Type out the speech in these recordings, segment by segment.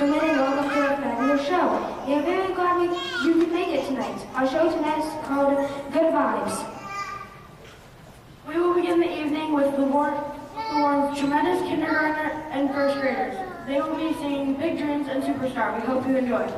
coming and welcome to a fabulous show. We are very glad you could make it tonight. Our show tonight is called Good Vibes. We will begin the evening with the Warren's tremendous kindergartner and first graders. They will be singing Big Dreams and Superstar. We hope you enjoy.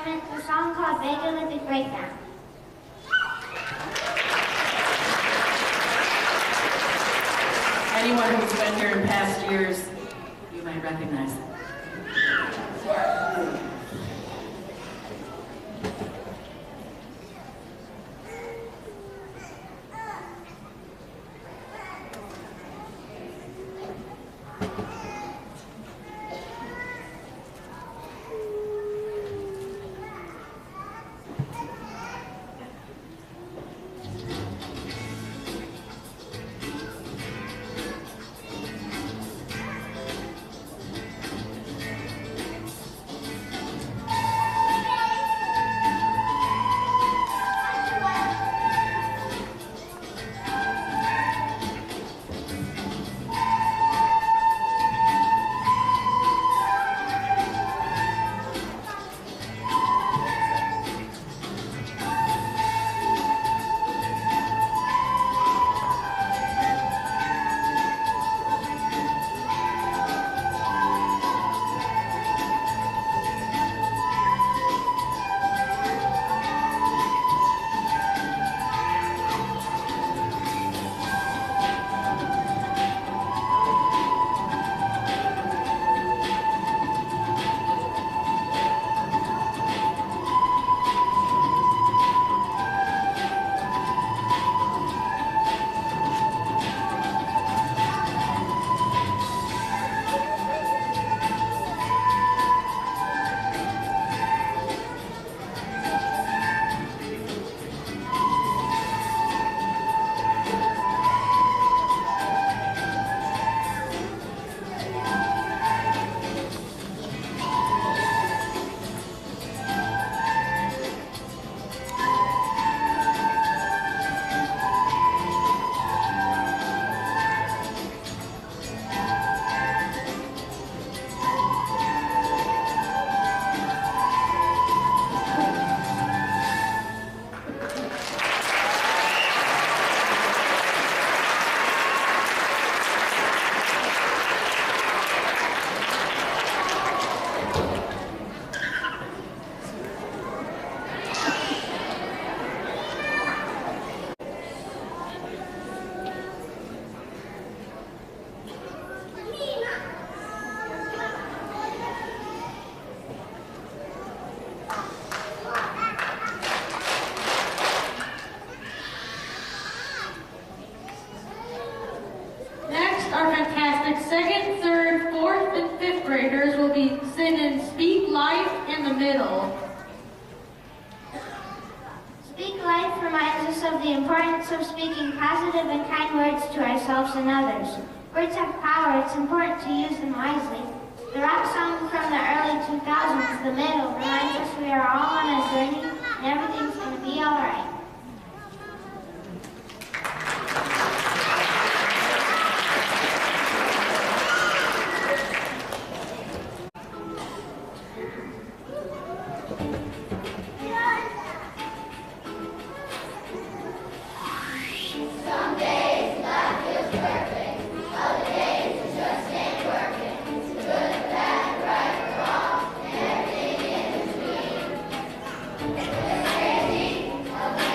assignment, the song called Megalithic Breakdown. Anyone who's been here in past years, you might recognize it. Our fantastic second, third, fourth, and fifth graders will be singing Speak Life in the Middle. Speak Life reminds us of the importance of speaking positive and kind words to ourselves and others. Words have power, it's important to use them wisely. The rock song from the early 2000s, The Middle, reminds us we are all on a journey and everything's going to be alright. Crazy.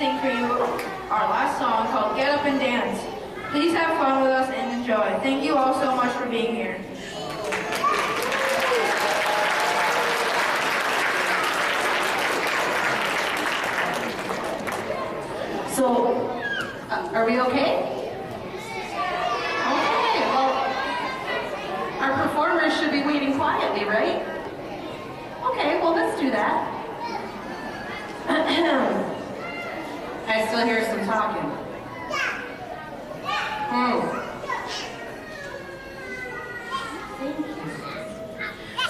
sing for you our last song called Get Up and Dance. Please have fun with us and enjoy. Thank you all so much for being here. So, are we okay? Okay, well, our performers should be waiting quietly, right? Okay, well, let's do that. I still hear some talking.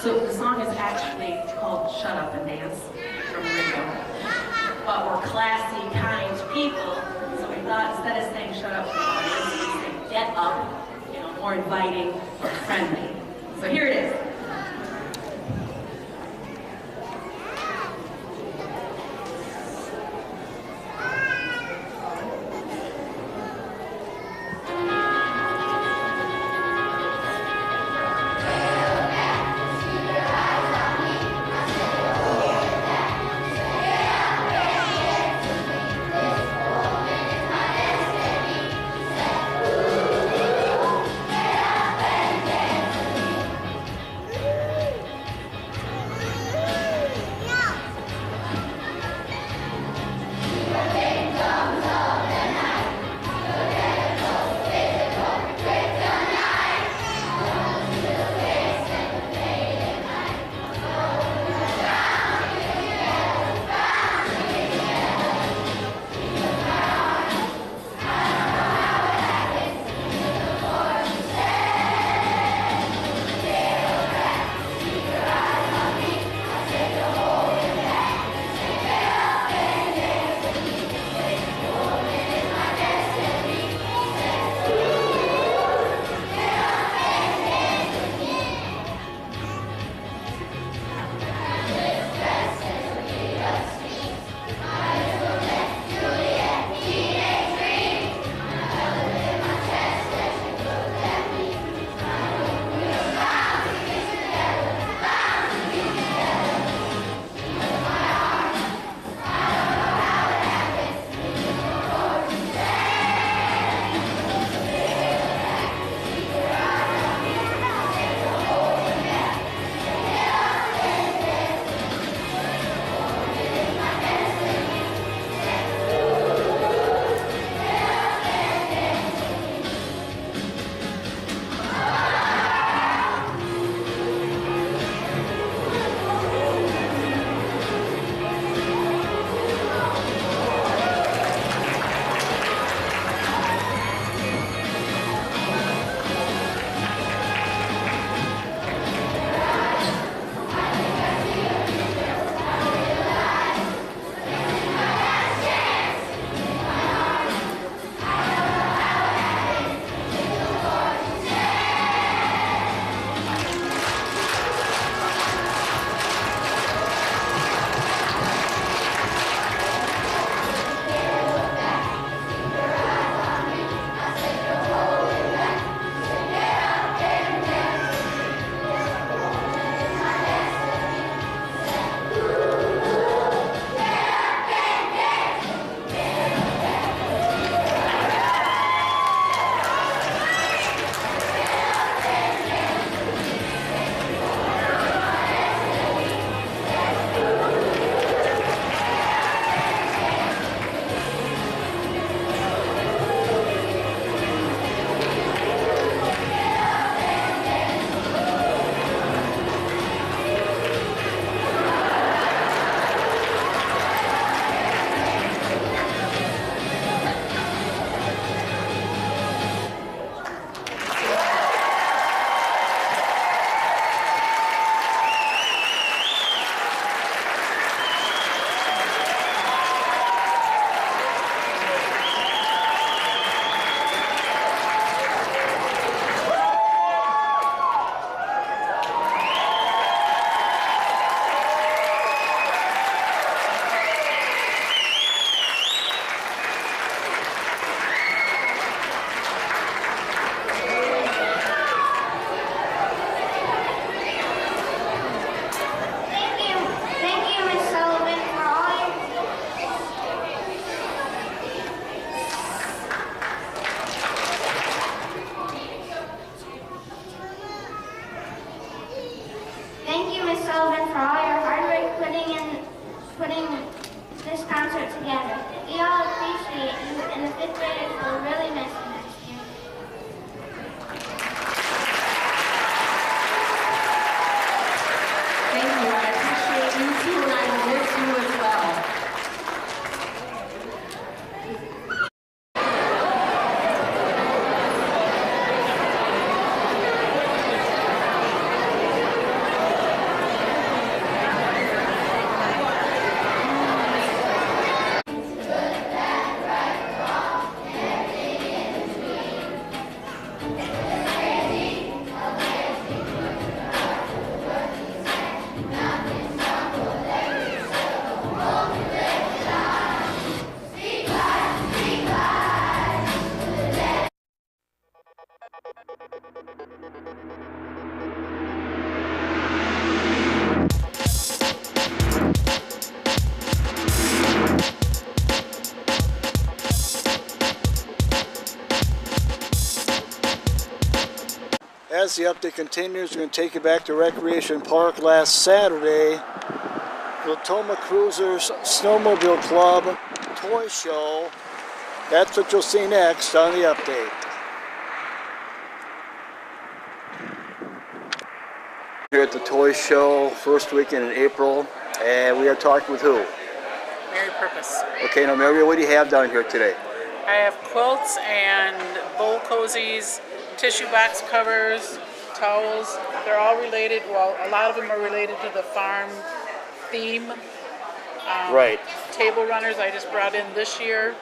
So the song is actually called Shut Up and Dance from Ringo. But we're classy, kind people, so we thought instead of saying shut up to the audience, we'd say get up, more inviting or friendly. So here it is. As the update continues, we're going to take you back to Recreation Park last Saturday. The Toma Cruisers Snowmobile Club Toy Show. That's what you'll see next on the update. Here at the Toy Show, first weekend in April, and we are talking with who? Mary Purpose. Okay, now Mary, what do you have down here today? I have quilts and bowl cozies, tissue box covers, towels. They're all related. Well, a lot of them are related to the farm theme. Right. Table runners I just brought in this year.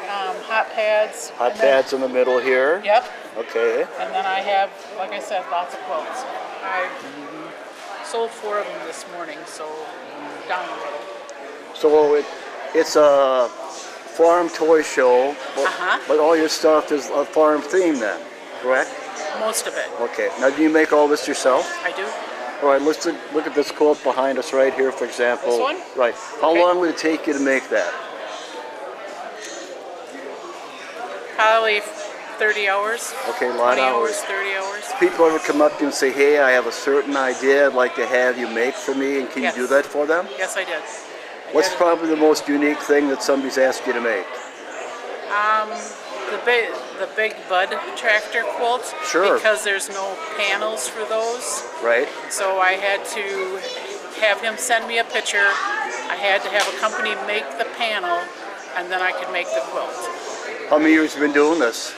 Hot pads. Hot pads in the middle here. Yep. Okay. And then I have, like I said, lots of quilts. I sold 4 of them this morning, so down a little. So it's a farm toy show, but all your stuff is a farm theme then, correct? Most of it. Okay. Now, do you make all this yourself? I do. All right, let's look at this quilt behind us right here, for example. This one? Right. How long would it take you to make that? Probably 30 hours. Okay, a lot of 20 hours. 30 hours. People ever come up to you and say, hey, I have a certain idea I'd like to have you make for me, and can you do that for them? Yes, I did. What's probably the most unique thing that somebody's asked you to make? The big Bud tractor quilt. Sure. Because there's no panels for those. Right. So I had to have him send me a picture. I had to have a company make the panel, and then I could make the quilt. How many years have you been doing this?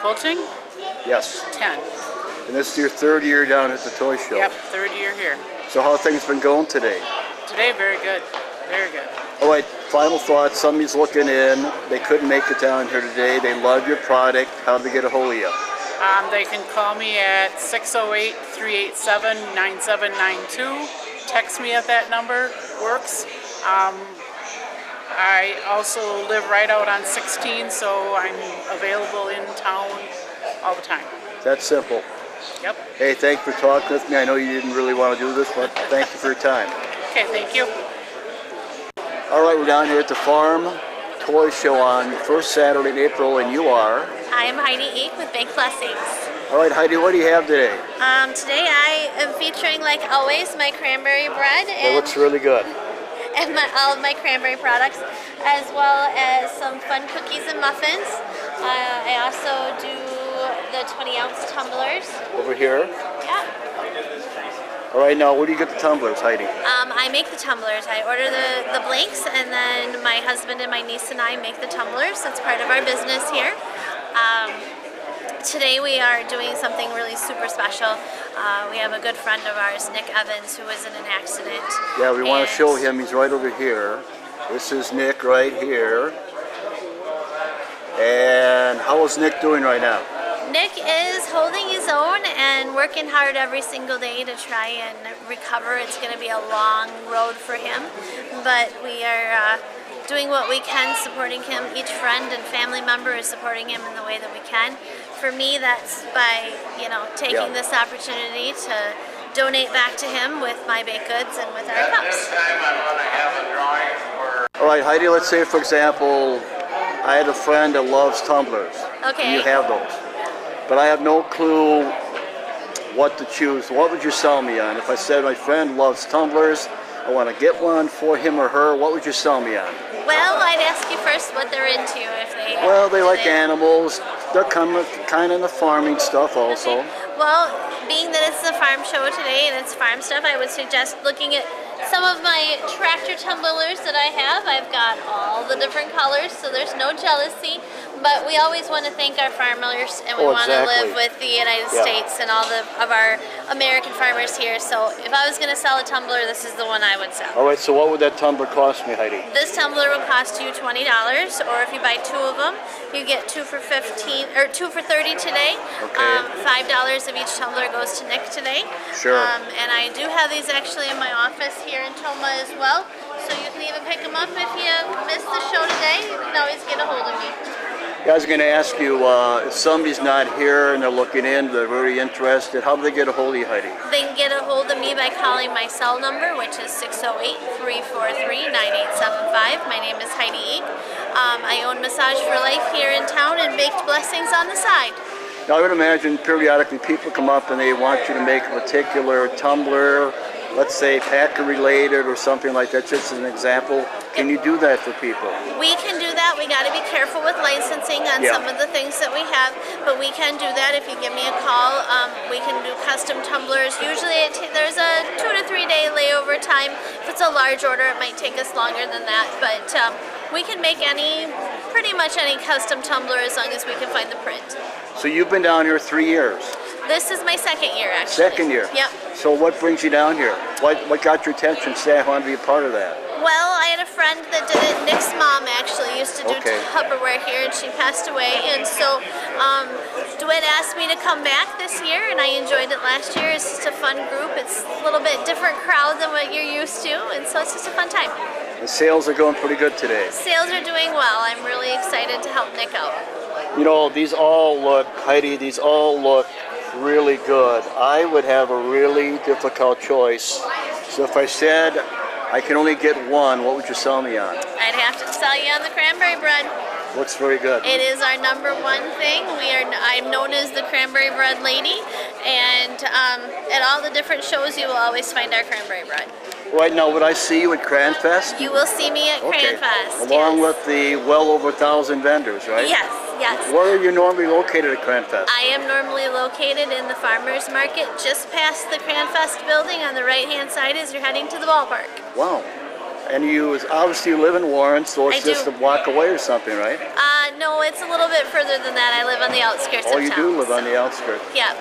Quilting? Yes. 10. And this is your 3rd year down at the toy show. Yep, 3rd year here. So how have things been going today? Today, very good. Very good. All right, final thoughts. Somebody's looking in. They couldn't make it down here today. They love your product. How do they get a hold of you? They can call me at 608-387-9792. Text me at that number. Works. I also live right out on 16, so I'm available in town all the time. That's simple. Yep. Hey, thanks for talking with me. I know you didn't really want to do this, but thank you for your time. Okay, thank you. All right, we're down here at the Farm Toy Show on the first Saturday in April, and you are? I am Heidi Eek with Baked Blessings. All right, Heidi, what do you have today? Today I am featuring, like always, my cranberry bread It looks really good. and all of my cranberry products, as well as some fun cookies and muffins. I also do the 20-ounce tumblers. Over here? Yeah. All right, now where do you get the tumblers, Heidi? I make the tumblers. I order the blanks, and then my husband and my niece and I make the tumblers. That's part of our business here. Today we are doing something really super special. We have a good friend of ours, Nick Evans, who was in an accident. Yeah, we want to show him. He's right over here. This is Nick right here. And how is Nick doing right now? Nick is holding his own and working hard every single day to try and recover. It's going to be a long road for him, but we are doing what we can, supporting him. Each friend and family member is supporting him in the way that we can. For me, that's by, taking this opportunity to donate back to him with my baked goods and with our cups. All right, Heidi, let's say, for example, I had a friend that loves tumblers. Okay. And you have those. But I have no clue what to choose. What would you sell me on? If I said my friend loves tumblers, I want to get one for him or her, what would you sell me on? Well, I'd ask you first what they're into. Well, they like animals. They're kind of in the farming stuff also. Okay. Well, being that it's the farm show today and it's farm stuff, I would suggest looking at some of my tractor tumblers that I have. I've got all the different colors, so there's no jealousy. But we always want to thank our farmers, and we want to live with the United States and all of our American farmers here. So if I was going to sell a tumbler, this is the one I would sell. All right, so what would that tumbler cost me, Heidi? This tumbler will cost you $20, or if you buy 2 of them, you get 2 for $15 or 2 for $30 today. Okay. $5 of each tumbler goes to Nick today. Sure. And I do have these actually in my office here in Toma as well. So you can even pick them up if you missed the show today. You can always get a hold of me. Yeah, I was going to ask you, if somebody's not here and they're looking in, they're very interested, how do they get a hold of you, Heidi? They can get a hold of me by calling my cell number, which is 608-343-9875. My name is Heidi Eek. I own Massage for Life here in town and Baked Blessings on the side. Now, I would imagine periodically people come up and they want you to make a particular tumbler, let's say Packer related or something like that, just as an example. Can you do that for people? We can do that. We got to be careful with licensing on some of the things that we have, but we can do that if you give me a call. We can do custom tumblers. Usually there's a 2 to 3 day layover time. If it's a large order, it might take us longer than that, but we can make pretty much any custom tumbler as long as we can find the print. So you've been down here 3 years? This is my second year, actually. Second year? Yep. So what brings you down here? What got your attention? Say I want to be a part of that. Well, I had a friend that did it. Nick's mom actually used to do Tupperware here, and she passed away. And so DeWitt asked me to come back this year, and I enjoyed it last year. It's just a fun group. It's a little bit different crowd than what you're used to, and so it's just a fun time. The sales are going pretty good today. Sales are doing well. I'm really excited to help Nick out. You know, these all look, Heidi, these all look really good. I would have a really difficult choice. So if I said I can only get one, what would you sell me on? I'd have to sell you on the cranberry bread. Looks very good. It is our #1 thing. I'm known as the cranberry bread lady, and at all the different shows you will always find our cranberry bread. Right now, would I see you at CranFest? You will see me at CranFest. Along with the well over 1,000 vendors, right? Yes, yes. Where are you normally located at CranFest? I am normally located in the farmers market just past the CranFest building. On the right-hand side as you're heading to the ballpark. Wow. And you obviously live in Warren, so it's just a block away or something, right? No, it's a little bit further than that. I live on the outskirts of town. Oh, you do live on the outskirts? Yeah.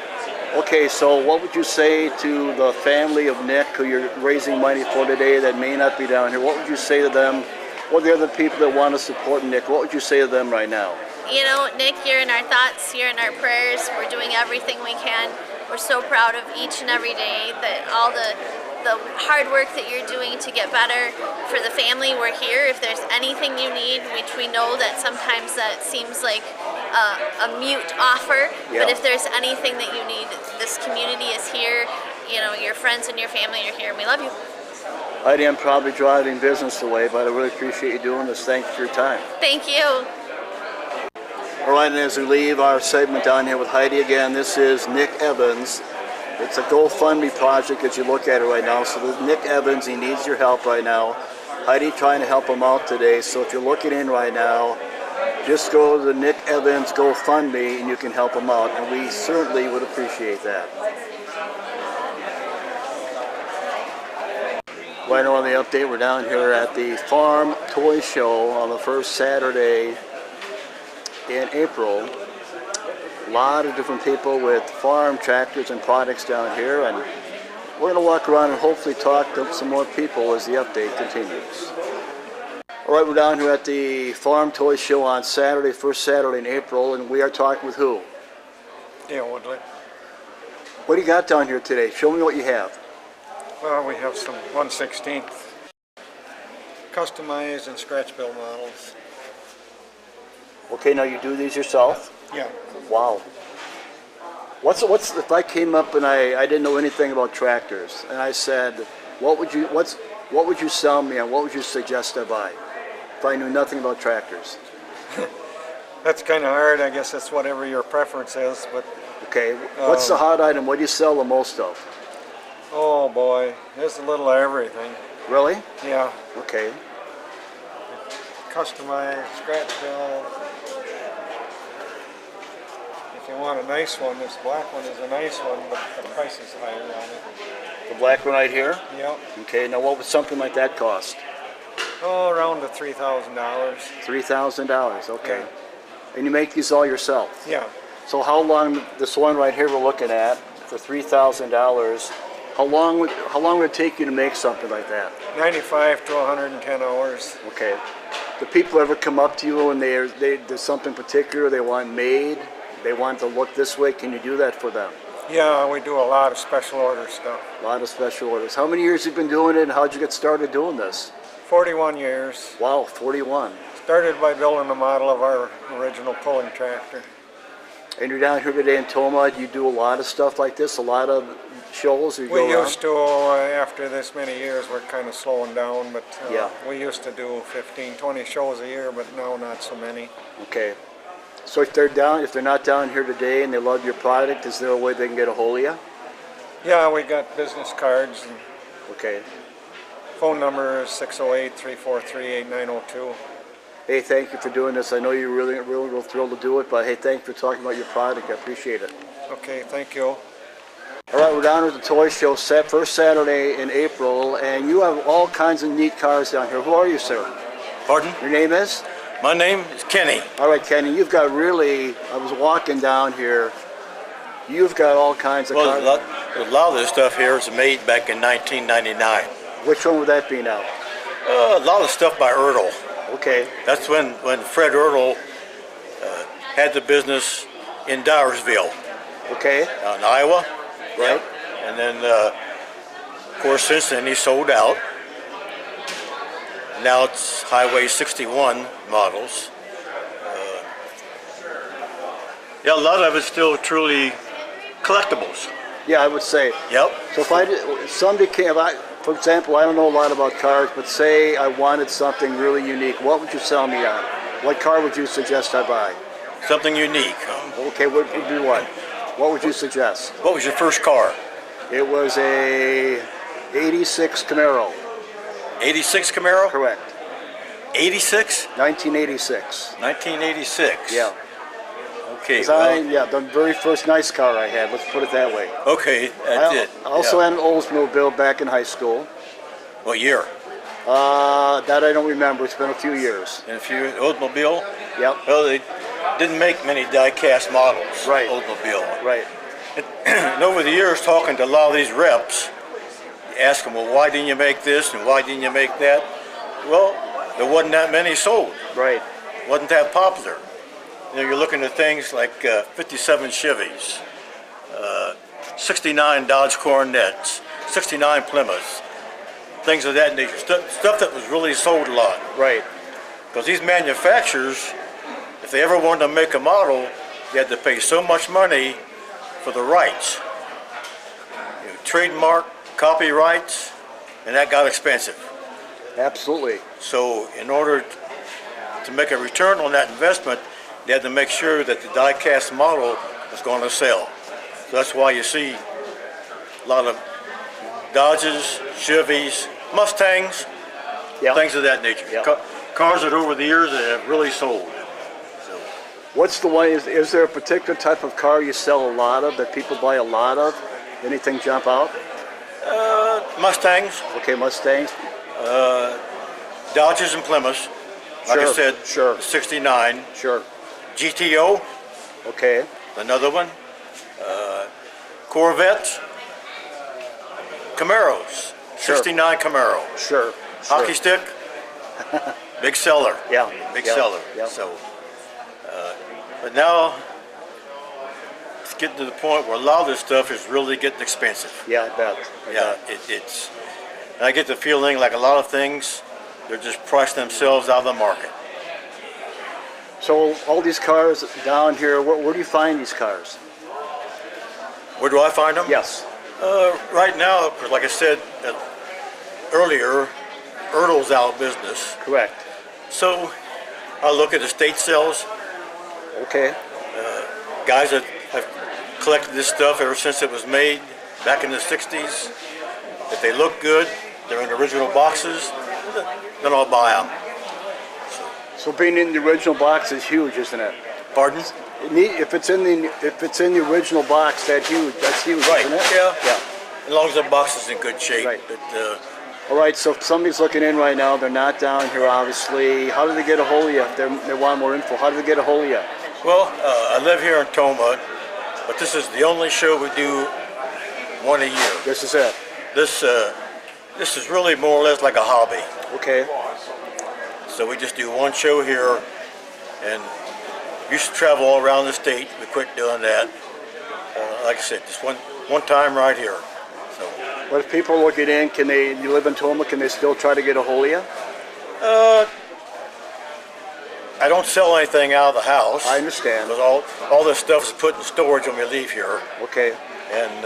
Okay, so what would you say to the family of Nick who you're raising money for today that may not be down here? What would you say to them, or the other people that want to support Nick? What would you say to them right now? You know, Nick, you're in our thoughts, you're in our prayers. We're doing everything we can. We're so proud of each and every day that all the hard work that you're doing to get better. For the family, we're here. If there's anything you need, which we know that sometimes that seems like a mute offer, but if there's anything that you need, this community is here. You know, your friends and your family are here, and we love you. Heidi, I'm probably driving business away, but I really appreciate you doing this. Thanks for your time. Thank you. All right, and as we leave our segment down here with Heidi again, this is Nick Evans. It's a GoFundMe project as you look at it right now. So Nick Evans, he needs your help right now. Heidi trying to help him out today. So if you're looking in right now, just go to the Nick Evans GoFundMe and you can help him out. And we certainly would appreciate that. Right now on the update, we're down here at the Farm Toy Show on the first Saturday in April. A lot of different people with farm tractors and products down here, and we're going to walk around and hopefully talk to some more people as the update continues. All right, we're down here at the Farm Toy Show on Saturday, first Saturday in April, and we are talking with who? Dale Woodley. What do you got down here today? Show me what you have. Well, we have some 1/16 customized and scratch build models. Okay, now you do these yourself? Yeah. Wow. What's if I came up and I didn't know anything about tractors and I said, what would you sell me and what would you suggest I buy if I knew nothing about tractors? That's kind of hard. I guess that's whatever your preference is, but okay. What's the hot item? What do you sell the most of? Oh boy, there's a little of everything. Really? Yeah. Okay. Customized, scratch build. If you want a nice one, this black one is a nice one, but the price is higher on it. The black one right here? Yep. Okay, now what would something like that cost? Oh, around the $3,000. $3,000, okay. Yeah. And you make these all yourself? Yeah. So how long, this one right here we're looking at, for $3,000, how long would it take you to make something like that? 95 to 110 hours. Okay. Do people ever come up to you and there's something particular they want made? They want to look this way? Can you do that for them? Yeah, we do a lot of special order stuff. A lot of special orders. How many years have you been doing it and how'd you get started doing this? 41 years. Wow, 41. Started by building a model of our original pulling tractor. And you're down here today in Tomah. Do you do a lot of stuff like this? A lot of shows? Or you We go used to, after this many years, we're kind of slowing down, but we used to do 15, 20 shows a year, but now not so many. Okay. So if they're not down here today and they love your product, is there a way they can get a hold of you? Yeah, we got business cards, and Okay. phone number is 608-343-8902. Hey, thank you for doing this. I know you're really, really, real thrilled to do it, but hey, thanks for talking about your product. I appreciate it. Okay, thank you. All right, we're down at the toy show set first Saturday in April, and you have all kinds of neat cars down here. Who are you, sir? Pardon? Your name is? My name is Kenny. All right, Kenny, you've got really, I was walking down here, you've got all kinds of Well, cars. a lot of this stuff here was made back in 1999. Which one would that be now? A lot of stuff by Ertl. Okay, That's when Fred Ertl had the business in Dyersville, okay, out in Iowa. right? And then, of course, since then he sold out. Now it's Highway 61 models. Yeah, a lot of it's still truly collectibles. Yeah, I would say. Yep. So if somebody came, for example, I don't know a lot about cars, but say I wanted something really unique, what would you sell me on? What car would you suggest I buy? Something unique. Okay, what would be what? What would you suggest? What was your first car? It was a 86 Camaro. 86 Camaro? Correct. 86? 1986. 1986. Yeah. Okay. Yeah, the very first nice car I had, let's put it that way. Okay, that's it. I also Yeah. had an Oldsmobile back in high school. What year? That I don't remember. It's been a few years. And a few Oldsmobile? Yep. Well, they didn't make many die-cast models. Right. Oldsmobile. Right. And over the years, talking to a lot of these reps, you ask them, well, why didn't you make this and why didn't you make that? Well, there wasn't that many sold. Right. Wasn't that popular. You know, you're looking at things like 57 Chevys, 69 Dodge Coronets, 69 Plymouths, things of that nature. Stuff that was really sold a lot. Right. Because these manufacturers, if they ever wanted to make a model, you had to pay so much money for the rights. You know, trademark, copyrights, and that got expensive. Absolutely. So in order to make a return on that investment, they had to make sure that the die-cast model was going to sell. So that's why you see a lot of Dodges, Chevys, Mustangs, Yep. things of that nature. Yep. Cars that over the years that have really sold. So, What's the one, is there a particular type of car you sell a lot of, that people buy a lot of? Anything jump out? Mustangs, Okay, Mustangs. Dodges and Plymouths. Like I Sure, said, sure. 69. Sure. GTO, Okay. another one. Corvettes. Camaros. Sure. 69 Camaro. Sure. Hockey stick. Big seller. Yeah. Big yeah, seller. yeah. So, but now it's getting to the point where a lot of this stuff is really getting expensive. Yeah, I bet. I Yeah, bet. it's. And I get the feeling like a lot of things, they're just pricing themselves out of the market. So all these cars down here, where do you find these cars? Where do I find them? Yes. Right now, 'cause like I said earlier, Ertl's out of business. Correct. So I look at estate sales. Okay. Guys that have collected this stuff ever since it was made back in the 60s. If they look good, they're in original boxes, then I'll buy them. So being in the original box is huge, isn't it? Pardon? If it's in the original box, that's huge, Right, isn't it? yeah. Yeah. As long as the box is in good shape. Right. But, All right, so if somebody's looking in right now, they're not down here, obviously. How do they get a hold of you if they want more info? How do they get a hold of you? well, I live here in Toma, but this is the only show we do one a year. This is it. This is really more or less like a hobby. Okay. So we just do one show here, and used to travel all around the state. We quit doing that. Like I said, just one time right here. So But if people are looking in, you live in Toma, can they still try to get a hold of you? I don't sell anything out of the house. I understand. Because all this stuff is put in storage when we leave here. Okay. And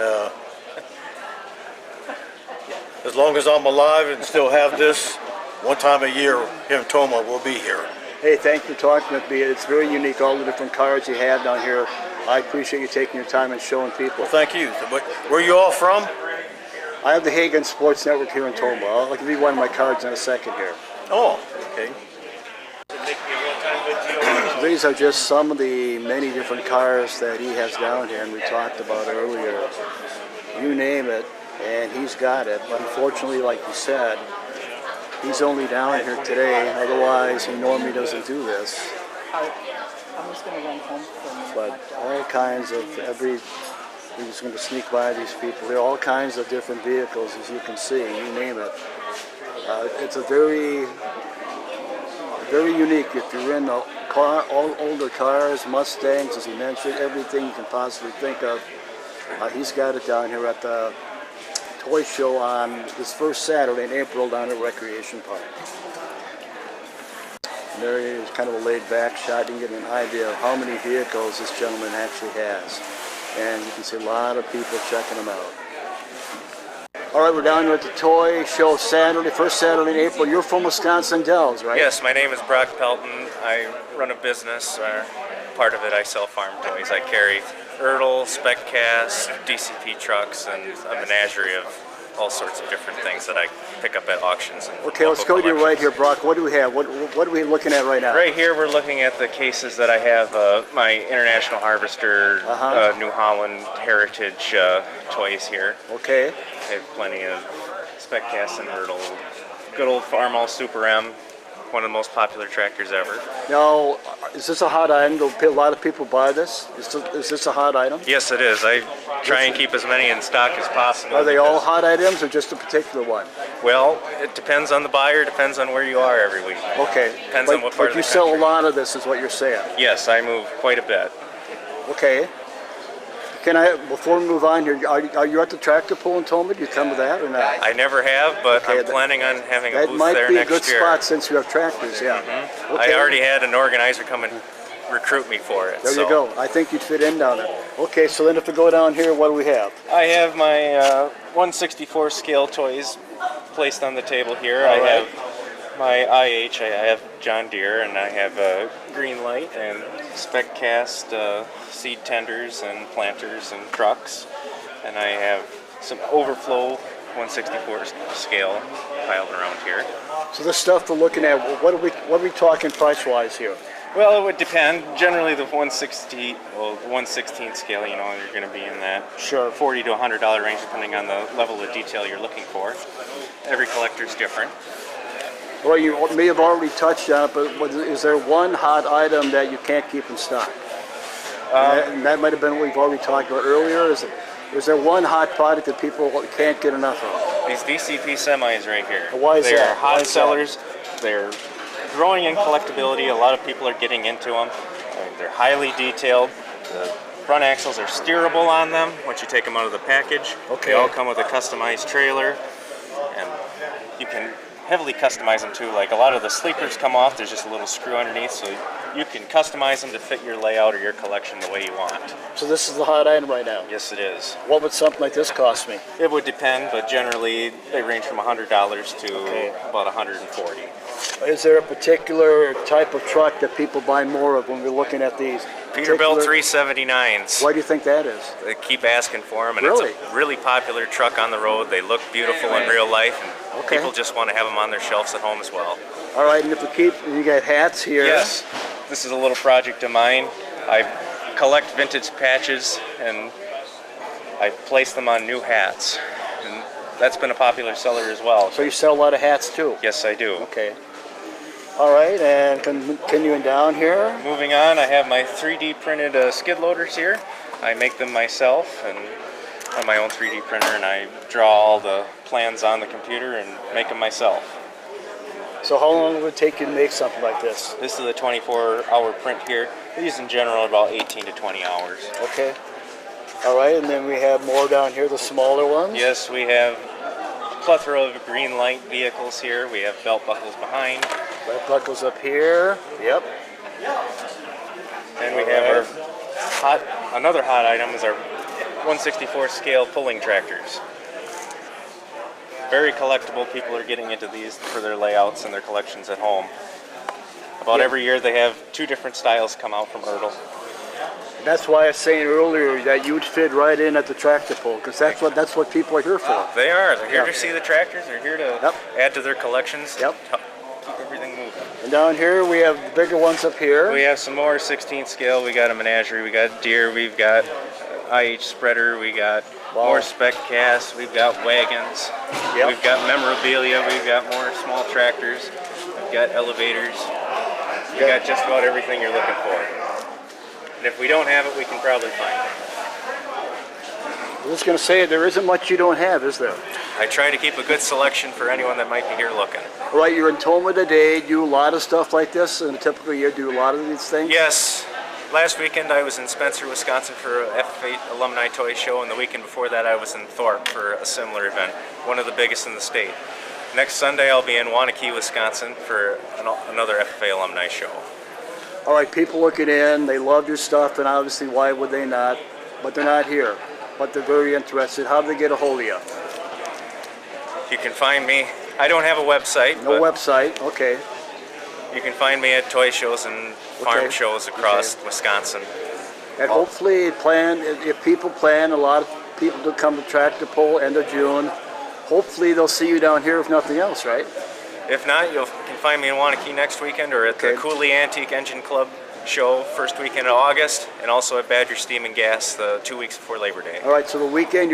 as long as I'm alive and still have this, one time a year here in Toma, we'll be here. Hey, thanks for talking with me. It's very unique, all the different cars you have down here. I appreciate you taking your time and showing people. Well, thank you. Where are you all from? I have the Hagen Sports Network here in Tomah. I'll give you one of my cards in a second here. Oh, okay. So these are just some of the many different cars that he has down here, and we talked about earlier. You name it, and he's got it. But unfortunately, like you said, he's only down here today. Otherwise, he normally doesn't do this. I'm just going to run home for a minute. But all kinds of we're just going to sneak by these people. There are all kinds of different vehicles, as you can see. You name it. It's a very unique. If you're in the car, all older cars, Mustangs, as he mentioned, everything you can possibly think of. He's got it down here at the toy show on this first Saturday in April down at Recreation Park. And there he is, kind of a laid-back shot. You can get an idea of how many vehicles this gentleman actually has. And you can see a lot of people checking them out. All right, we're down here at the toy show Saturday, first Saturday in April. You're from Wisconsin Dells, right? Yes, my name is Brock Pelton. I run a business. Part of it I sell farm toys. I carry Ertl, SpecCast, DCP trucks, and a menagerie of all sorts of different things that I pick up at auctions. And okay, let's go to you right here, Brock. What do we have? What are we looking at right now? Right here, we're looking at the cases that I have. My International Harvester, New Holland Heritage toys here. Okay. I have plenty of SpecCast and Ertl. Good old Farmall Super M, one of the most popular tractors ever. Now, is this a hot item? Do a lot of people buy this? Is this a hot item? Yes, it is. I try and keep as many in stock as possible. Are they all hot items or just a particular one? Well, it depends on the buyer, depends on where you are every week. Okay. Depends on what part of the country. But you sell a lot of this, is what you're saying? Yes, I move quite a bit. Okay. Can I, before we move on here, are you at the tractor pull in Tomah? Do you come to that or not? I never have, but I'm planning on having a booth there next year. That might be a good spot since you have tractors, yeah. Okay. I already had an organizer come and recruit me for it. There you go. I think you'd fit in down there. Okay, so then if we go down here, what do we have? I have my 1/64 scale toys placed on the table here. I have my IH, I have John Deere, and I have a Greenlight and SpecCast seed tenders and planters and trucks. And I have some overflow 1/64 scale piled around here. So this stuff we're looking at, what are we talking price-wise here? Well, it would depend. Generally, the 1/16 scale, you know, you're going to be in that $40 to $100 range, depending on the level of detail you're looking for. Every collector's different. Well, you may have already touched on it, but is there one hot item that you can't keep in stock? And that might have been what we've already talked about earlier. Is there one hot product that people can't get enough of? These DCP semis right here. Why is that? They're hot sellers. They're growing in collectability. A lot of people are getting into them. They're highly detailed. The front axles are steerable on them once you take them out of the package. Okay. They all come with a customized trailer, and you can heavily customize them too. Like a lot of the sleepers come off, there's just a little screw underneath, so you can customize them to fit your layout or your collection the way you want. So this is the hot item right now? Yes, it is. What would something like this cost me? It would depend, but generally they range from $100 to about $140. Is there a particular type of truck that people buy more of when we're looking at these? Peterbilt 379s. Why do you think that is? They keep asking for them, and Really? it's a really popular truck on the road. They look beautiful in real life, and people just want to have them on their shelves at home as well. All right, and if we keep, you got hats here. Yes, this is a little project of mine. I collect vintage patches, and I place them on new hats. And that's been a popular seller as well. So you sell a lot of hats too? Yes, I do. Okay. All right, and continuing down here. Moving on, I have my 3D printed skid loaders here. I make them myself and on my own 3D printer, and I draw all the plans on the computer and make them myself. So how long would it take you to make something like this? This is a 24-hour print here. These in general are about 18 to 20 hours. Okay. All right, and then we have more down here, the smaller ones? Yes, we have a plethora of Greenlight vehicles here. We have belt buckles behind. Belt buckles up here. Yep. And we have our another hot item is our 1/64 scale pulling tractors. Very collectible. People are getting into these for their layouts and their collections at home. About every year they have 2 different styles come out from Ertl. That's why I was saying earlier that you'd fit right in at the tractor pull, because that's what people are here for. They are. They're here to see the tractors. They're here to add to their collections. Yep. Keep everything moving. And down here we have the bigger ones up here. We have some more 16 scale. We got a menagerie. We got deer. We've got IH spreader. We got more spec casts. We've got wagons. Yep. We've got memorabilia. We've got more small tractors. We've got elevators. We got just about everything you're looking for. And if we don't have it, we can probably find it. I was going to say, there isn't much you don't have, is there? I try to keep a good selection for anyone that might be here looking. All right, you're in Toma today. Do a lot of stuff like this in a typical year? Do a lot of these things? Yes. Last weekend I was in Spencer, Wisconsin for a FF8 alumni toy show, and the weekend before that I was in Thorpe for a similar event, one of the biggest in the state. Next Sunday I'll be in Waunakee, Wisconsin for another FFA alumni show. All right, people looking in, they love your stuff, and obviously why would they not? But they're not here, but they're very interested. How do they get a hold of you? You can find me. I don't have a website. No website, okay. You can find me at toy shows and farm shows across Wisconsin. And hopefully if people plan, a lot of people do come to Tractor Pull end of June. Hopefully they'll see you down here if nothing else, right? If not, you can find me in Waunakee next weekend or at the Cooley Antique Engine Club show first weekend of August, and also at Badger Steam and Gas the 2 weeks before Labor Day. All right, so the weekend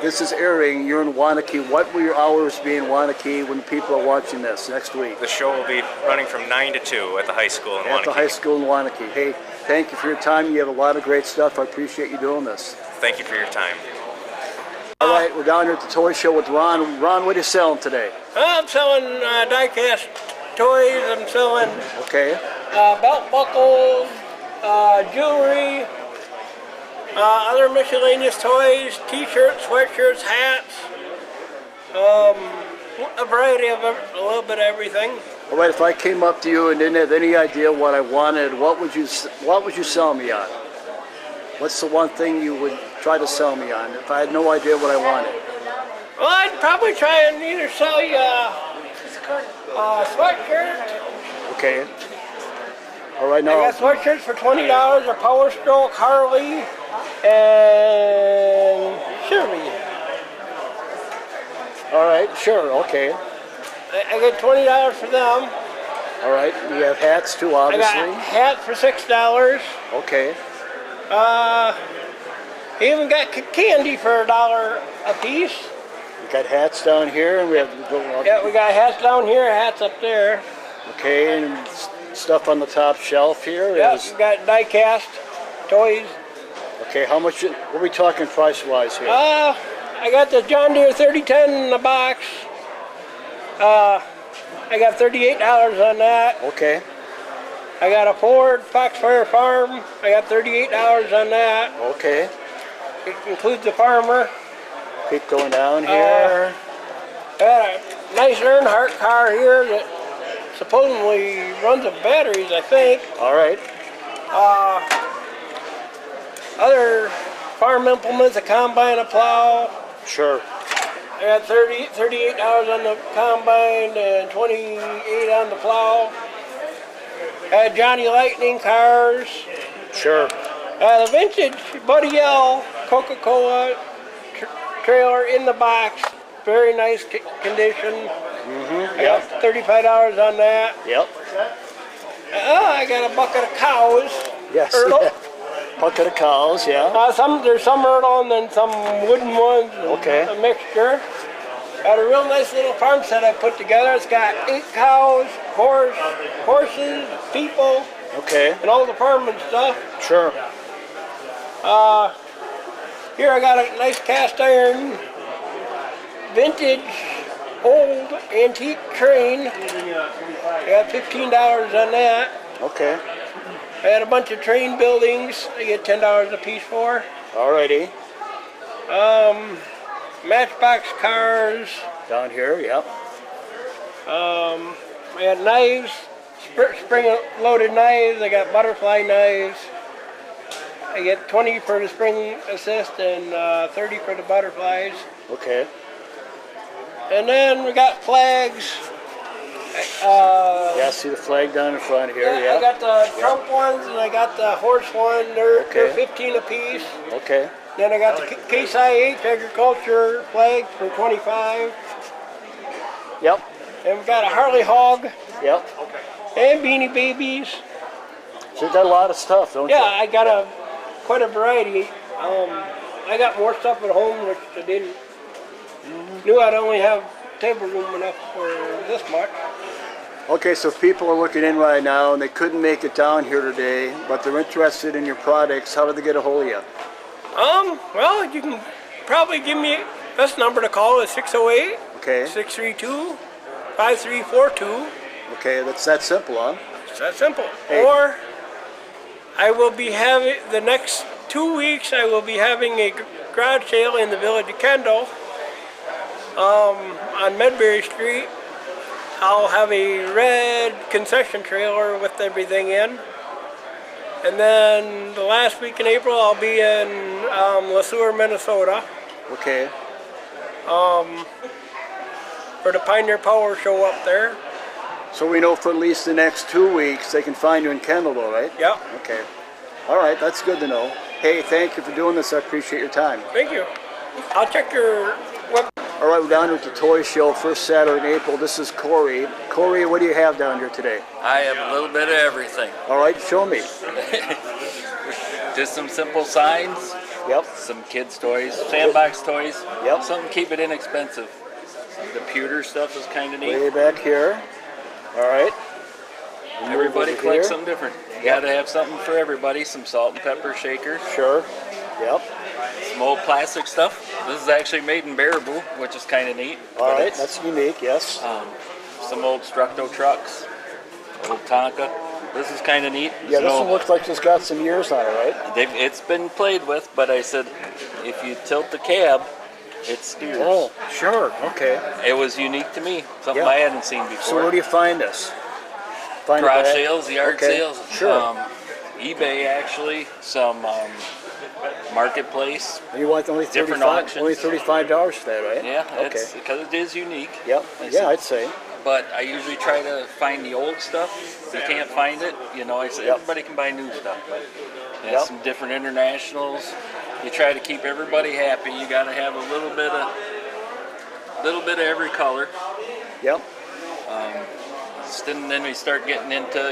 this is airing, you're in Waunakee. What will your hours be in Waunakee when people are watching this next week? The show will be running from 9 to 2 at the high school in Waunakee. At the high school in Waunakee. Hey, thank you for your time. You have a lot of great stuff. I appreciate you doing this. Thank you for your time. All right, we're down here at the toy show with Ron. Ron, what are you selling today? I'm selling die-cast toys. I'm selling belt buckles, jewelry, other miscellaneous toys, t-shirts, sweatshirts, hats, a variety of a little bit of everything. All right, if I came up to you and didn't have any idea what I wanted, what would you sell me on? What's the one thing you would try to sell me on if I had no idea what I wanted? Well, I'd probably try and either sell you a sweatshirt. Okay. All right, now. I got sweatshirts for $20, a Power Stroke, Harley, and Shirley. All right, sure, okay. I get $20 for them. All right, you have hats too, obviously. I got hats for $6. Okay. Even got candy for $1 a piece. We got hats down here, and we have. Yeah, we got hats down here, hats up there. Okay, and stuff on the top shelf here. Yes, we got die-cast toys. Okay, how much? What are we talking price-wise here? I got the John Deere 3010 in the box. I got $38 on that. Okay. I got a Ford Foxfire Farm. I got $38 on that. Okay. It includes the farmer. Keep going down here. I got a nice Earnhardt car here that supposedly runs on batteries, I think. All right. Other farm implements, a combine, a plow. Sure. I got $38 on the combine and $28 on the plow. I had Johnny Lightning cars. Sure. The vintage Buddy L Coca-Cola trailer in the box. Very nice condition. Mm-hmm. I got $35 on that. Yep. I got a bucket of cows. Yes. Ertl. Bucket of cows, yeah. There's some Ertl and then some wooden ones. Okay. A mixture. Got a real nice little farm set I put together. It's got 8 cows, horses, people. Okay. And all the farming stuff. Sure. Here I got a nice cast iron, vintage, old, antique train. I got $15 on that. Okay. I had a bunch of train buildings. I get $10 a piece for. Alrighty. Matchbox cars. Down here, yep. I had knives, spring-loaded knives. I got butterfly knives. I get 20 for the spring assist and 30 for the butterflies. Okay. And then we got flags. Yeah, see the flag down in front here. Yeah, Yeah. I got the Trump ones and I got the horse one. They're Okay. 15 apiece. Okay. Then I got the Case IH agriculture flag for 25. Yep. And we got a Harley Hog Yep. and Beanie Babies. So you got a lot of stuff, don't Yeah, you? I got quite a variety. I got more stuff at home, which I didn't. Knew I'd only have table room enough for this much. Okay, so if people are looking in right now and they couldn't make it down here today, but they're interested in your products, how do they get a hold of you? Well, you can probably give me this number to call is 608 Okay. 632 5342. Okay, that's that simple, huh? It's that simple. Hey. Or I will be having the next 2 weeks. I will be having a garage sale in the village of Kendall on Medbury Street. I'll have a red concession trailer with everything in. And then the last week in April, I'll be in LeSueur, Minnesota Okay. for the Pioneer Power Show up there. So we know for at least the next 2 weeks they can find you in Kendall, though, right? Yeah. Okay. All right, that's good to know. Hey, thank you for doing this. I appreciate your time. Thank you. I'll check your web. All right, we're down here at the toy show, first Saturday in April. This is Corey. Corey, what do you have down here today? I have a little bit of everything. All right, show me. Just some simple signs. Yep. Some kids' toys, sandbox toys. Yep. Something to keep it inexpensive. The pewter stuff is kind of neat. Way back here. All right. And move Everybody over collects here. something different. You got to have something for everybody. Some salt and pepper shakers. Sure. Yep. Some old plastic stuff. This is actually made in Baraboo, which is kind of neat. All But right, it's, that's unique, yes. some old Structo trucks. Old Tonka. This is kind of neat. Yeah, It's this an one old- looks like it's got some years on it, right? It's been played with, but I said, if you tilt the cab, it steers. Oh, sure. Okay. It was unique to me, something Yeah. I hadn't seen before. So where do you find this? Find it Garage at- sales, yard Okay, sales. Sure. eBay actually, some marketplace. You want only different 35, auctions. only $35 for that, right? Yeah, Okay. because it is unique. Yep. I Yeah, said- I'd say. But I usually try to find the old stuff. If you can't find it, I say Yep. everybody can buy new stuff. But Yep. some different internationals. You try to keep everybody happy. You got to have a little bit of every color. Yep. Then we start getting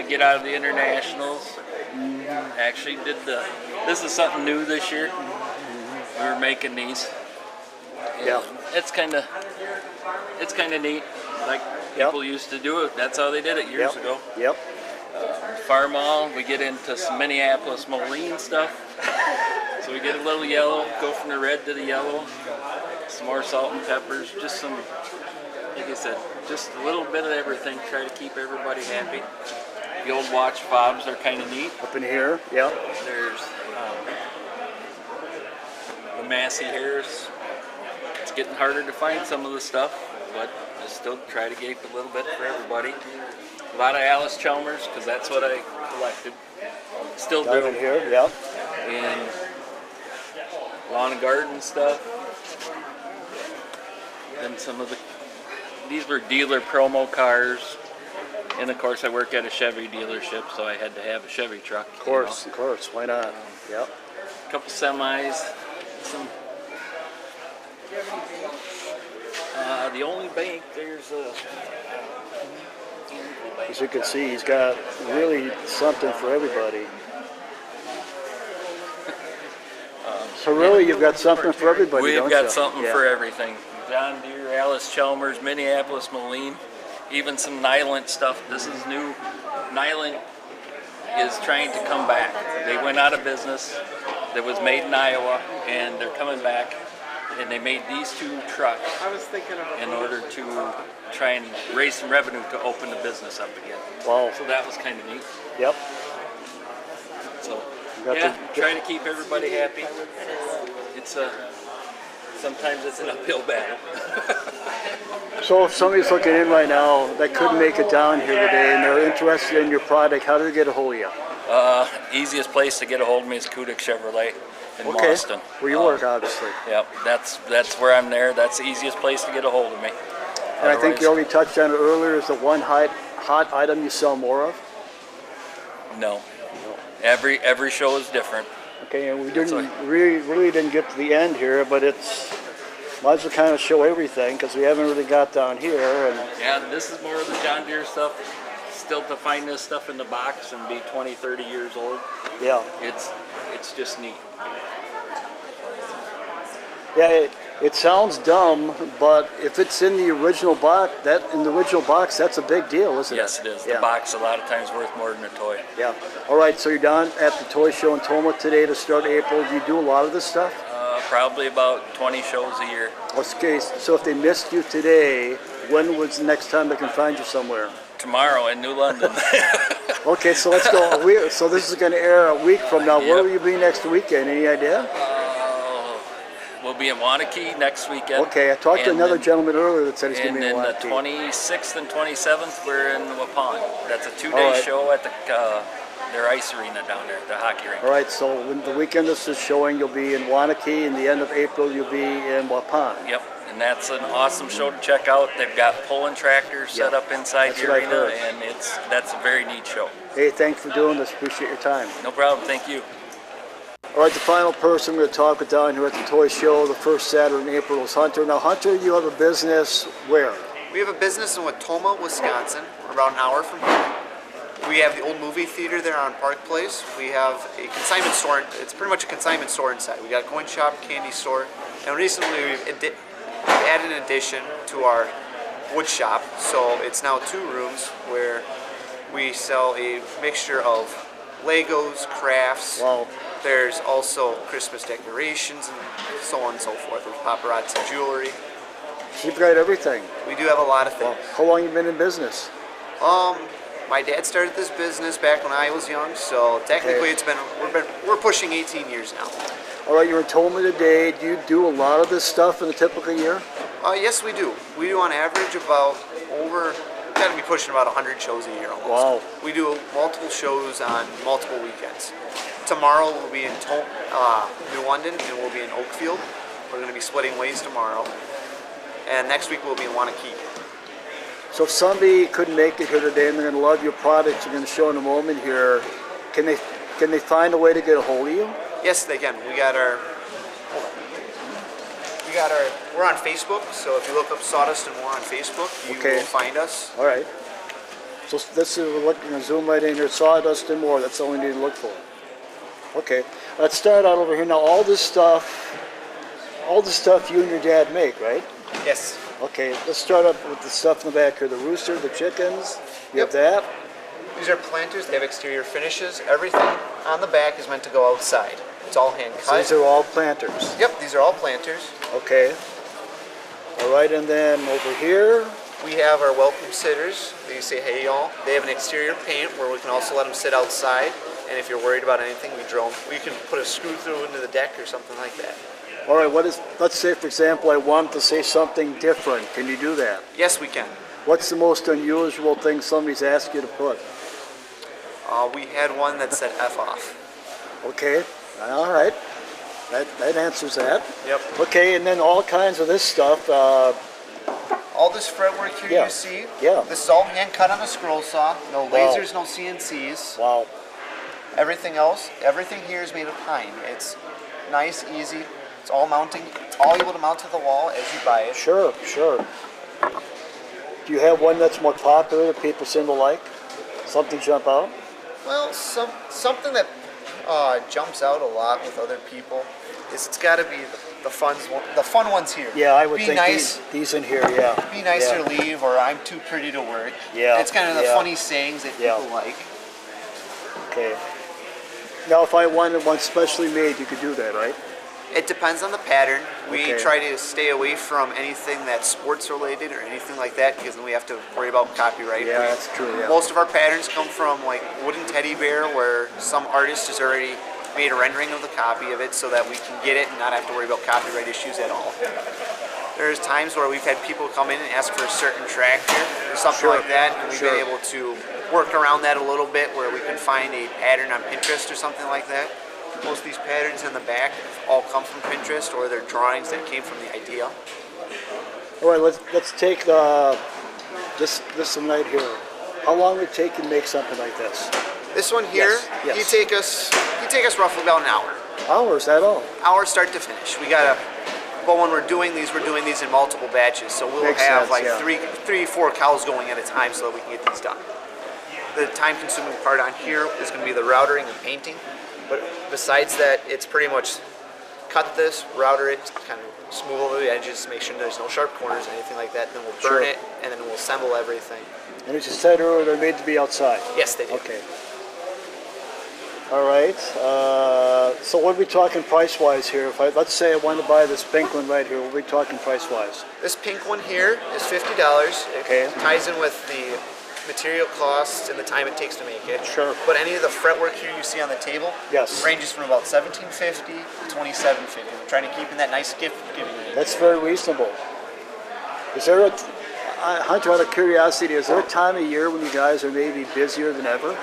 get out of the internationals. Actually this is something new this year. We were making these. Yeah. It's kind of neat. Like people used to do it. That's how they did it years Yep. ago. Yep. Farm Mall, we get into some Minneapolis Moline stuff. So we get a little yellow, go from the red to the yellow. Some more salt and peppers, just some, like I said, just a little bit of everything. Try to keep everybody happy. The old watch fobs are kind of neat. Up in here. Yep. There's the Massey hairs. It's getting harder to find some of the stuff, but I still try to keep a little bit for everybody. A lot of Alice Chalmers, because that's what I collected. Still Down do. in here. Yep. And lawn and garden stuff. Then some of these were dealer promo cars. And of course I work at a Chevy dealership, so I had to have a Chevy truck. Of course. Why not? Yep. A couple semis. Some. The only bank, there's a... As you can see, he's got really something for everybody. So really, you've got something for everybody, We've don't got you? something Yeah. for everything. John Deere, Alice Chalmers, Minneapolis Moline, even some Nylon stuff. This is new. Nylon is trying to come back. They went out of business. That was made in Iowa, and they're coming back. And they made these two trucks in order to try and raise some revenue to open the business up again. Wow. So that was kind of neat. Yep. So got yeah, to- try to keep everybody happy. It's sometimes it's an uphill battle. So if somebody's looking in right now that couldn't make it down here today and they're interested in your product, how do they get a hold of you? Easiest place to get a hold of me is Kudik Chevrolet in Okay. Boston. Where you work, obviously. Yep, that's where I'm there. That's the easiest place to get a hold of me. And I think Otherwise- you already touched on it earlier. Is the one hot item you sell more of? No. Every show is different. Okay, and we That's didn't really didn't get to the end here, but it's might as well kind of show everything because we haven't really got down here. And Yeah, this is more of the John Deere stuff. Still to find this stuff in the box and be 20, 30 years old. yeah, It's just neat. yeah, it sounds dumb, but if it's in the original box, that's a big deal, isn't it? Yes, it is. Yeah. The box a lot of times worth more than a toy. Yeah. All right, so you're down at the toy show in Toma today to start April. Do you do a lot of this stuff? Probably about 20 shows a year. Okay, so if they missed you today, when was the next time they can find you somewhere? Tomorrow in New London. Okay, so let's go. So this is going to air a week from now. Where will you be next weekend? Any idea? We'll be in Wanakee next weekend. Okay, I talked to And another then- gentleman earlier that said he's going to And be in then the Wanakee. 26th and 27th, we're in Waupun. That's a All two-day right. show at their ice arena down there, the hockey rink. All right, so when the weekend this is showing, you'll be in Wanakee, and the end of April, you'll be in Waupun. Yep, and that's an awesome show to check out. They've got pulling tractors set Yeah, up inside that's the what I arena, heard. and that's a very neat show. Hey, thanks for doing this. Appreciate your time. No problem, thank you. All right, the final person we're going to talk with down here at the toy show, the first Saturday in April, is Hunter. Now, Hunter, you have a business where? We have a business in Watoma, Wisconsin. We're about an hour from here. We have the old movie theater there on Park Place. We have a consignment store. It's pretty much a consignment store inside. We got a coin shop, candy store, and recently we've added an addition to our wood shop. So it's now 2 rooms where we sell a mixture of Legos, crafts. Wow. There's also Christmas decorations and so on and so forth. There's paparazzi jewelry. You've got everything. We do have a lot of things. How long you been in business? My dad started this business back when I was young, so technically Okay. we're pushing 18 years now. All right, you're in Toma today. Do you do a lot of this stuff in a typical year? Yes, we do. We do on average about got to be pushing about 100 shows a year almost. Wow. We do multiple shows on multiple weekends. Tomorrow we'll be in New London and we'll be in Oakfield. We're going to be splitting ways tomorrow. And next week we'll be in Wanakee. So if somebody couldn't make it here today and they're going to love your products you're going to show in a moment here, can they find a way to get a hold of you? Yes, they can. We're on Facebook, so if you look up Sawdust and More on Facebook, you Okay. will find us. All right. So this is, we're going to zoom right in here, Sawdust and More. That's all we need to look for. Okay. Let's start out over here. Now all this stuff you and your dad make, right? Yes. Okay, let's start up with the stuff in the back here. The rooster, the chickens, you have that? These are planters. They have exterior finishes. Everything on the back is meant to go outside. It's all hand So cut. these are all planters. Yep, these are all planters. Okay. All right, and then over here, We have our welcome sitters. They say, hey y'all. They have an exterior paint where we can also let them sit outside. And if you're worried about anything, we can put a screw through into the deck or something like that. all right, let's say, for example, I wanted to say something different. Can you do that? Yes, we can. What's the most unusual thing somebody's asked you to put? We had one that said F off. Okay, all right. That answers that. Yep. Okay, and then all kinds of this stuff. All this fretwork here Yeah. you see, Yeah. this is all hand cut on a scroll saw. No Wow. lasers, no CNCs. Wow. Everything else, everything here is made of pine. It's nice, easy. It's all able to mount to the wall as you buy it. Sure, sure. Do you have one that's more popular that people seem to like? Something jump out? Well, something that jumps out a lot with other people is it's got to be the fun ones here. Yeah, I would be think nice. these in here, yeah. Be nice Yeah. or leave, or I'm too pretty to work. Yeah, It's kind of the yeah. funny sayings that Yeah. people like. Okay. Now, if I wanted one specially made, you could do that, right? It depends on the pattern. We Okay. try to stay away from anything that's sports related or anything like that because then we have to worry about copyright. Yeah, that's true, yeah. Most of our patterns come from like wooden teddy bear where some artist has already made a rendering of the copy of it so that we can get it and not have to worry about copyright issues at all. There's times where we've had people come in and ask for a certain tractor or something Sure, like that, and we've sure. been able to work around that a little bit where we can find a pattern on Pinterest or something like that. Most of these patterns in the back all come from Pinterest or they're drawings that came from the idea. All right, let's take this one right here. How long would it take you to make something like this? This one here, Yes. he'd take us roughly about an hour. Hours, that all? Hour start to finish. But when we're doing these in multiple batches, so we'll Makes have sense, like yeah. 4 cows going at a time so that we can get these done. The time-consuming part on here is going to be the routering and painting, but besides that, it's pretty much cut this, router it, kind of smooth over the edges, make sure there's no sharp corners, anything like that. Then we'll burn it, and then we'll assemble everything. And as you said earlier, they're made to be outside. Yes, they do. Okay. All right. So what are we talking price-wise here? Let's say I want to buy this pink one right here. What are we talking price-wise? This pink one here is $50. Okay. It ties in with the material costs and the time it takes to make it. Sure. But any of the fretwork here you see on the table ranges from about $17.50 to $27.50. We're trying to keep in that nice gift-giving range. That's very reasonable. Is there Hunter, out of curiosity, is there a time of year when you guys are maybe busier than ever?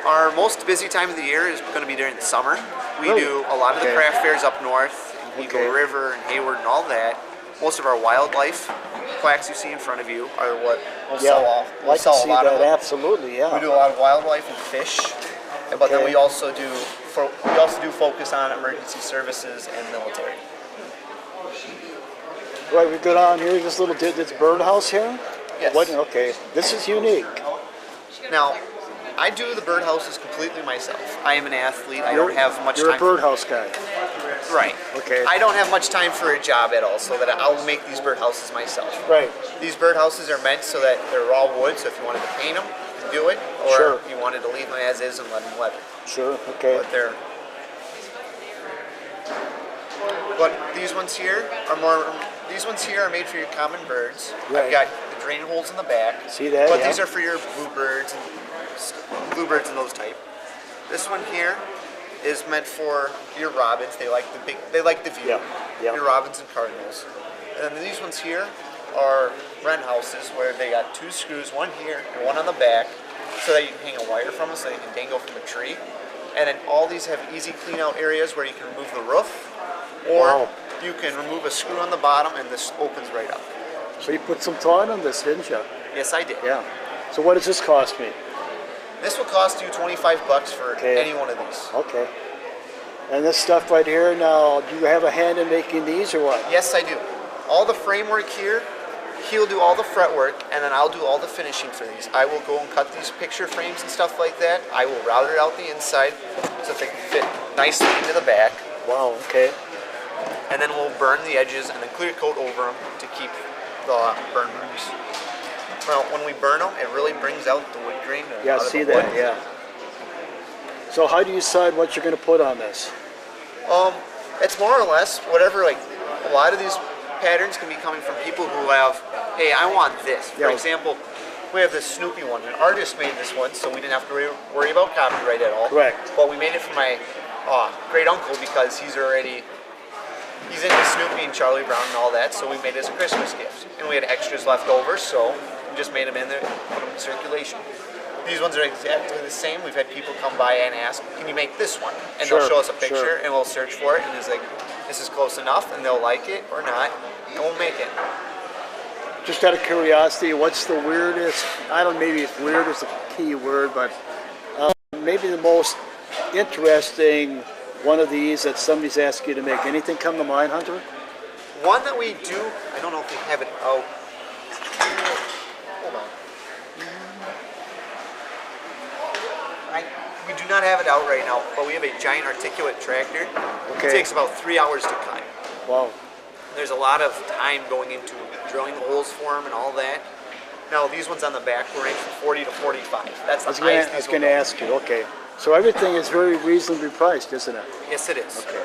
Our most busy time of the year is going to be during the summer. We do a lot of the craft fairs up north, in Eagle River and Hayward and all that. Most of our wildlife plaques you see in front of you are what we'll sell off. We'll sell a lot of them. Absolutely, yeah. We do a lot of wildlife and fish, but then we also do focus on emergency services and military. Right, we go down here, this birdhouse here? Yes. Okay, this is unique. Now, I do the birdhouses completely myself. I am an athlete. I don't have much time. You're a birdhouse guy. Right. Okay. I don't have much time for a job at all, so that I'll make these birdhouses myself. Right. These birdhouses are meant so that they're raw wood, so if you wanted to paint them, you can do it, or you wanted to leave them as is and let them weather. Sure, okay. But these ones here are made for your common birds. Right. I've got the drain holes in the back. See that? But these are for your bluebirds and those type. This one here is meant for your robins. They like the view. Yeah. Your robins and cardinals. And then these ones here are wren houses where they got 2 screws, one here and one on the back, so that you can hang a wire from them so they can dangle from a tree. And then all these have easy clean out areas where you can remove the roof, or you can remove a screw on the bottom and this opens right up. So you put some thought on this, didn't you? Yes, I did. Yeah. So what does this cost me? This will cost you $25 for any one of these. Okay. And this stuff right here, now, do you have a hand in making these or what? Yes, I do. All the framework here, he'll do all the fretwork, and then I'll do all the finishing for these. I will go and cut these picture frames and stuff like that. I will router out the inside so that they can fit nicely into the back. Wow, okay. And then we'll burn the edges and then clear coat over them to keep the burn marks. Well, when we burn them, it really brings out the wood grain. Yeah, see that, yeah. So how do you decide what you're going to put on this? It's more or less whatever, like, a lot of these patterns can be coming from people who have, hey, I want this. For example, we have this Snoopy one. An artist made this one, so we didn't have to worry about copyright at all. Correct. But we made it for my great uncle because he's into Snoopy and Charlie Brown and all that, so we made it as a Christmas gift. And we had extras left over, so we just made them in there, put them in circulation. These ones are exactly the same. We've had people come by and ask, can you make this one? And they'll show us a picture and we'll search for it, and it's like, this is close enough, and they'll like it or not, and we'll make it. Just out of curiosity, what's the weirdest, I don't know, maybe it's weird is the key word, but maybe the most interesting one of these that somebody's asked you to make. Anything come to mind, Hunter? One that we do, I don't know if we have it out. Hold on. We do not have it out right now, but we have a giant articulate tractor. Okay. It takes about 3 hours to cut. Wow. There's a lot of time going into drilling the holes for them and all that. Now these ones on the back will range from 40 to 45. That's the highest. I was going to ask you. Okay. So everything is very reasonably priced, isn't it? Yes, it is. Okay.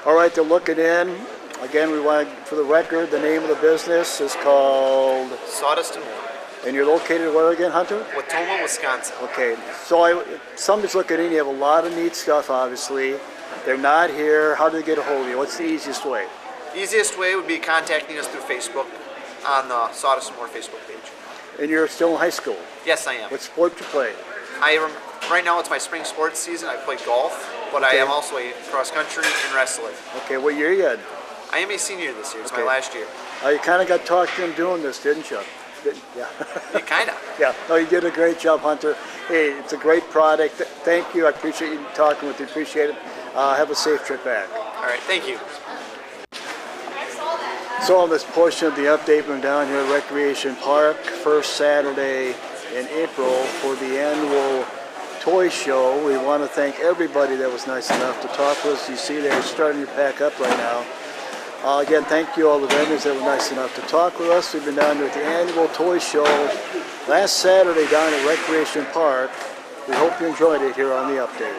All right, to look it in. Again, we want, for the record, the name of the business is called Sawdust and More. And you're located where again, Hunter? Wautoma, Wisconsin. Okay, so somebody's looking in, you have a lot of neat stuff, obviously. They're not here. How do they get a hold of you? What's the easiest way? Easiest way would be contacting us through Facebook on the Sawdust and More Facebook page. And you're still in high school? Yes, I am. What sport do you play? Right now it's my spring sports season. I play golf, but I am also a cross country and wrestler. Okay, what year are you in? I am a senior this year. It's my Okay. last year. You kind of got talked into doing this, didn't you? Yeah. Yeah, kind of. Yeah. No, you did a great job, Hunter. Hey, it's a great product. Thank you. I appreciate you talking with you. Appreciate it. Have a safe trip back. All right, thank you. So on this portion of the update from down here at Recreation Park, first Saturday in April for the annual toy show. We want to thank everybody that was nice enough to talk with us. You see they're starting to pack up right now. Again, thank you all the vendors that were nice enough to talk with us. We've been down here at the annual toy show last Saturday down at Recreation Park. We hope you enjoyed it here on the update.